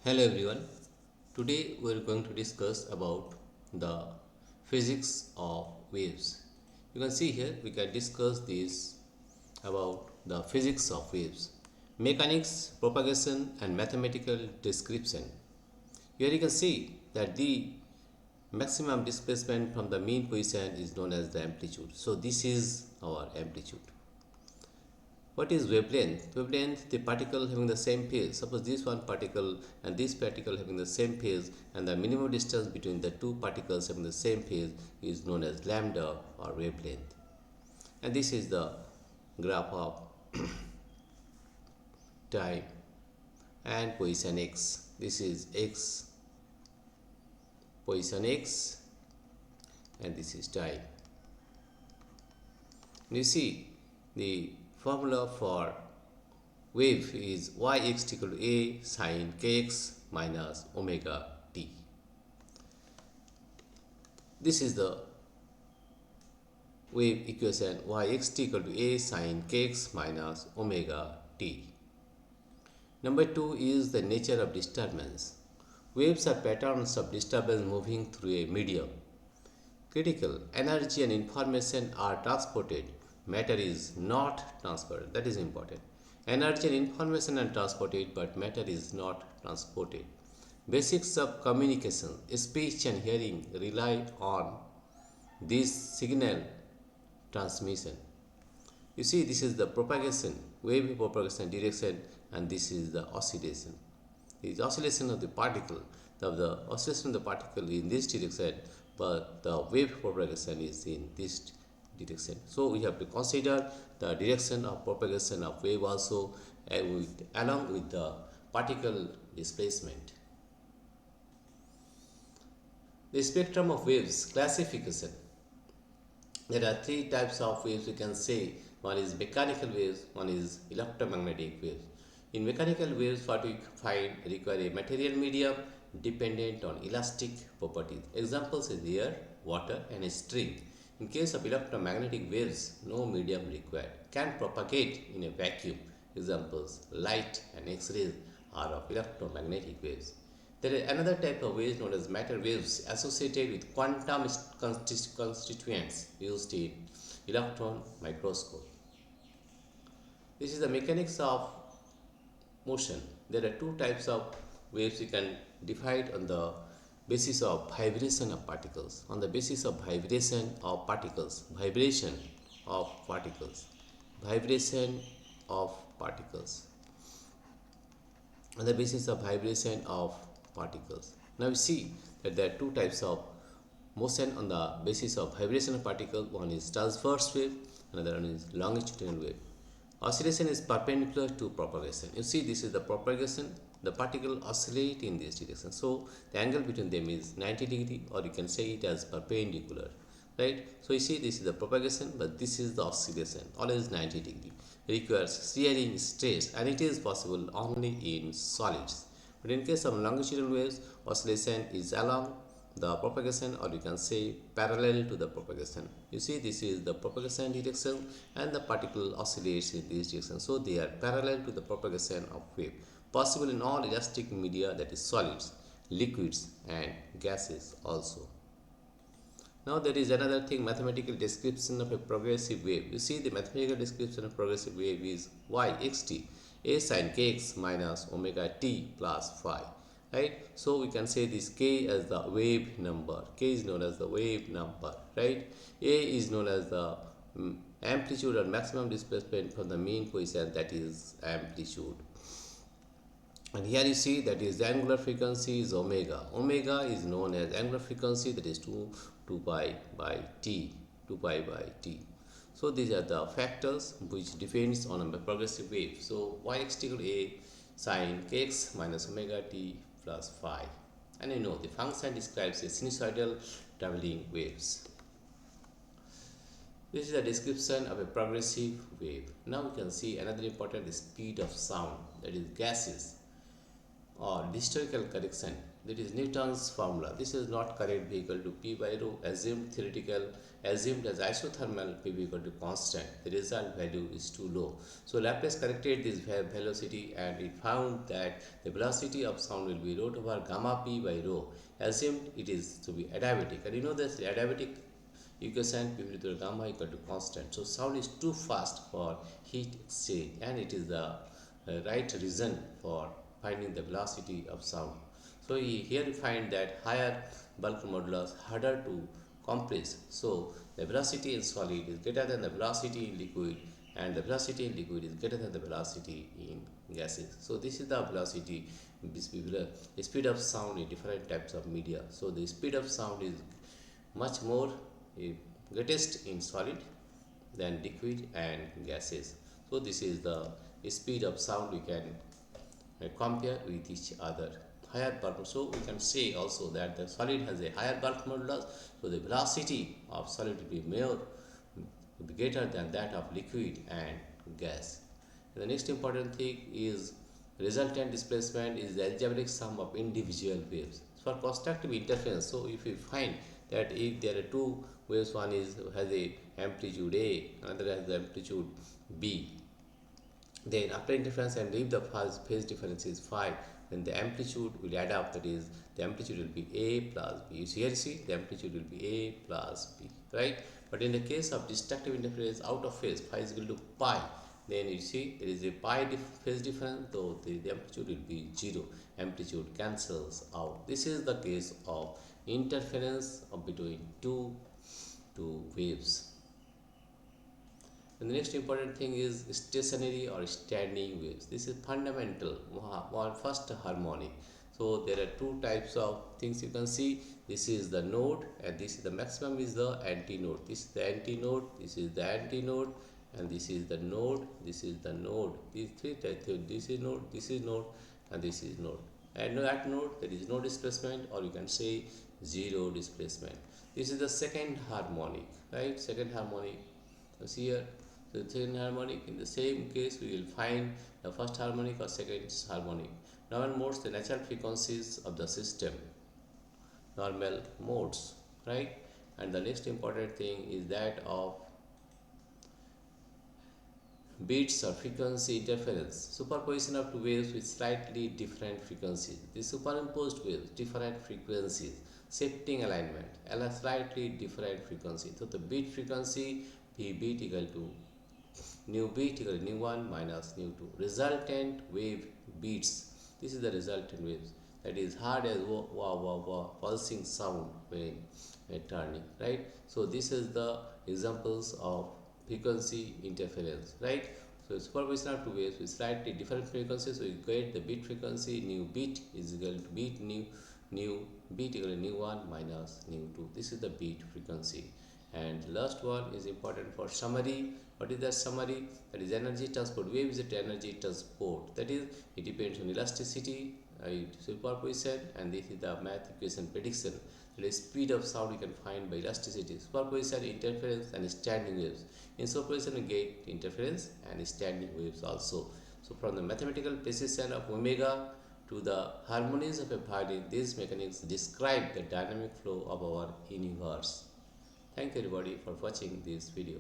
Hello everyone. Today we are going to discuss about the physics of waves. You can see here we can discuss this about the physics of waves, mechanics, propagation and mathematical description. Here you can see that the maximum displacement from the mean position is known as the amplitude. So this is our amplitude. What is wavelength? Wavelength, the particle having the same phase. Suppose this one particle and this particle having the same phase, and the minimum distance between the two particles having the same phase is known as lambda or wavelength. And this is the graph of time and position x. This is x, position x, and this is time. You see the formula for wave is yx equal to a sine kx minus omega t. This is the wave equation yx equal to a sine kx minus omega t. Number 2 is the nature of disturbance. Waves are patterns of disturbance moving through a medium. Critical energy and information are transported. Matter is not transported. That is important. Energy and information are transported, but matter is not transported. Basics of communication, speech and hearing rely on this signal transmission. You see, this is the propagation, wave propagation direction, and this is the oscillation. This oscillation of the particle, the oscillation of the particle in this direction, but the wave propagation is in this direction. So we have to consider the direction of propagation of wave also along with the particle displacement. The spectrum of waves classification. There are three types of waves we can say. One is mechanical waves, one is electromagnetic waves. In mechanical waves, what we find require a material medium dependent on elastic properties. Examples is air, water and a string. In case of electromagnetic waves, no medium required. Can propagate in a vacuum. Examples, light and X-rays are of electromagnetic waves. There is another type of waves known as matter waves associated with quantum constituents used in electron microscope. This is the mechanics of motion. There are two types of waves we can divide on the basis of vibration of particles. On the basis of vibration of particles, vibration of particles, vibration of particles. On the basis of vibration of particles. Now we see that there are two types of motion on the basis of vibration of particles. One is transverse wave, another one is longitudinal wave. Oscillation is perpendicular to propagation. You see, this is the propagation. The particle oscillate in this direction. So the angle between them is 90 degree, or you can say it as perpendicular, right? So you see, this is the propagation, but this is the oscillation, always 90 degree. It requires shearing stress, and it is possible only in solids. But in case of longitudinal waves, oscillation is along the propagation, or you can say parallel to the propagation. You see, this is the propagation direction and the particle oscillates in this direction. So they are parallel to the propagation of wave, possible in all elastic media, that is solids, liquids and gases also. Now there is another thing, mathematical description of a progressive wave. You see, the mathematical description of progressive wave is yxt a sine kx minus omega t plus phi. Right? So we can say this k as the wave number. K is known as the wave number. Right? A is known as the amplitude or maximum displacement from the mean position, that is amplitude. And here you see that is the angular frequency is omega. Omega is known as angular frequency, that is 2 pi by t. 2 pi by t. So these are the factors which depends on a progressive wave. So yx equal to a sine kx minus omega t plus phi. And you know the function describes a sinusoidal traveling waves. This is a description of a progressive wave. Now we can see another important speed of sound, that is gases or historical correction. that is Newton's formula. This is not correct. V equal to P by rho. Assumed theoretical, assumed as isothermal, P equal to constant. The result value is too low. So Laplace corrected this velocity and it found that the velocity of sound will be root over gamma P by rho. Assumed it is to be adiabatic. And you know this adiabatic equation P to the gamma equal to constant. So sound is too fast for heat exchange, and it is the right reason for finding the velocity of sound. So here you find that higher bulk modulus harder to compress. So the velocity in solid is greater than the velocity in liquid, and the velocity in liquid is greater than the velocity in gases. So this is the velocity, speed of sound in different types of media. So the speed of sound is much more greatest in solid than liquid and gases. So this is the speed of sound we can compare with each other. Higher bulk, so we can say also that the solid has a higher bulk modulus, so the velocity of solid will be more, will be greater than that of liquid and gas. And the next important thing is resultant displacement is the algebraic sum of individual waves. For constructive interference, so if we find that if there are two waves, one is has a amplitude A, another has the amplitude B, then after interference and if the phase difference is phi, then the amplitude will add up, that is the amplitude will be A plus B. Here you see the amplitude will be A plus B, right? But in the case of destructive interference out of phase, phi is equal to pi, then you see there is a pi phase difference, though the amplitude will be 0, amplitude cancels out. This is the case of interference between two waves. And the next important thing is stationary or standing waves. This is fundamental, first harmonic. So there are two types of things you can see. This is the node, and this is the maximum is the antinode. This is the antinode, this is the antinode, and this is the node, this is the node. These three types, this is node, and this is node. And at node there is no displacement, or you can say zero displacement. This is the second harmonic, right? Second harmonic. See here. So the second harmonic, in the same case we will find the first harmonic or second harmonic. Normal modes, the natural frequencies of the system, normal modes, right? And the next important thing is that of beats or frequency interference, superposition of two waves with slightly different frequencies. The superimposed waves, different frequencies, shifting alignment, and a slightly different frequency. So the beat frequency, P beat equal to nu beat equal to nu 1 minus nu 2. Resultant wave beats. This is the resultant waves. That is hard as wow, wow, wow, pulsing sound when turning, right? So this is the examples of frequency interference, right? So superposition of two waves with slightly different frequencies, so you get the beat frequency nu beat is equal to beat nu beat equal to nu 1 minus nu 2. This is the beat frequency. And the last one is important for summary. What is the summary? That is energy transport. Wave is energy transport. That is, it depends on elasticity, superposition, and this is the math equation prediction. That is, speed of sound we can find by elasticity, superposition, interference, and standing waves. In superposition we get interference and standing waves also. So from the mathematical precision of omega to the harmonies of a violin, these mechanics describe the dynamic flow of our universe. Thank you everybody for watching this video.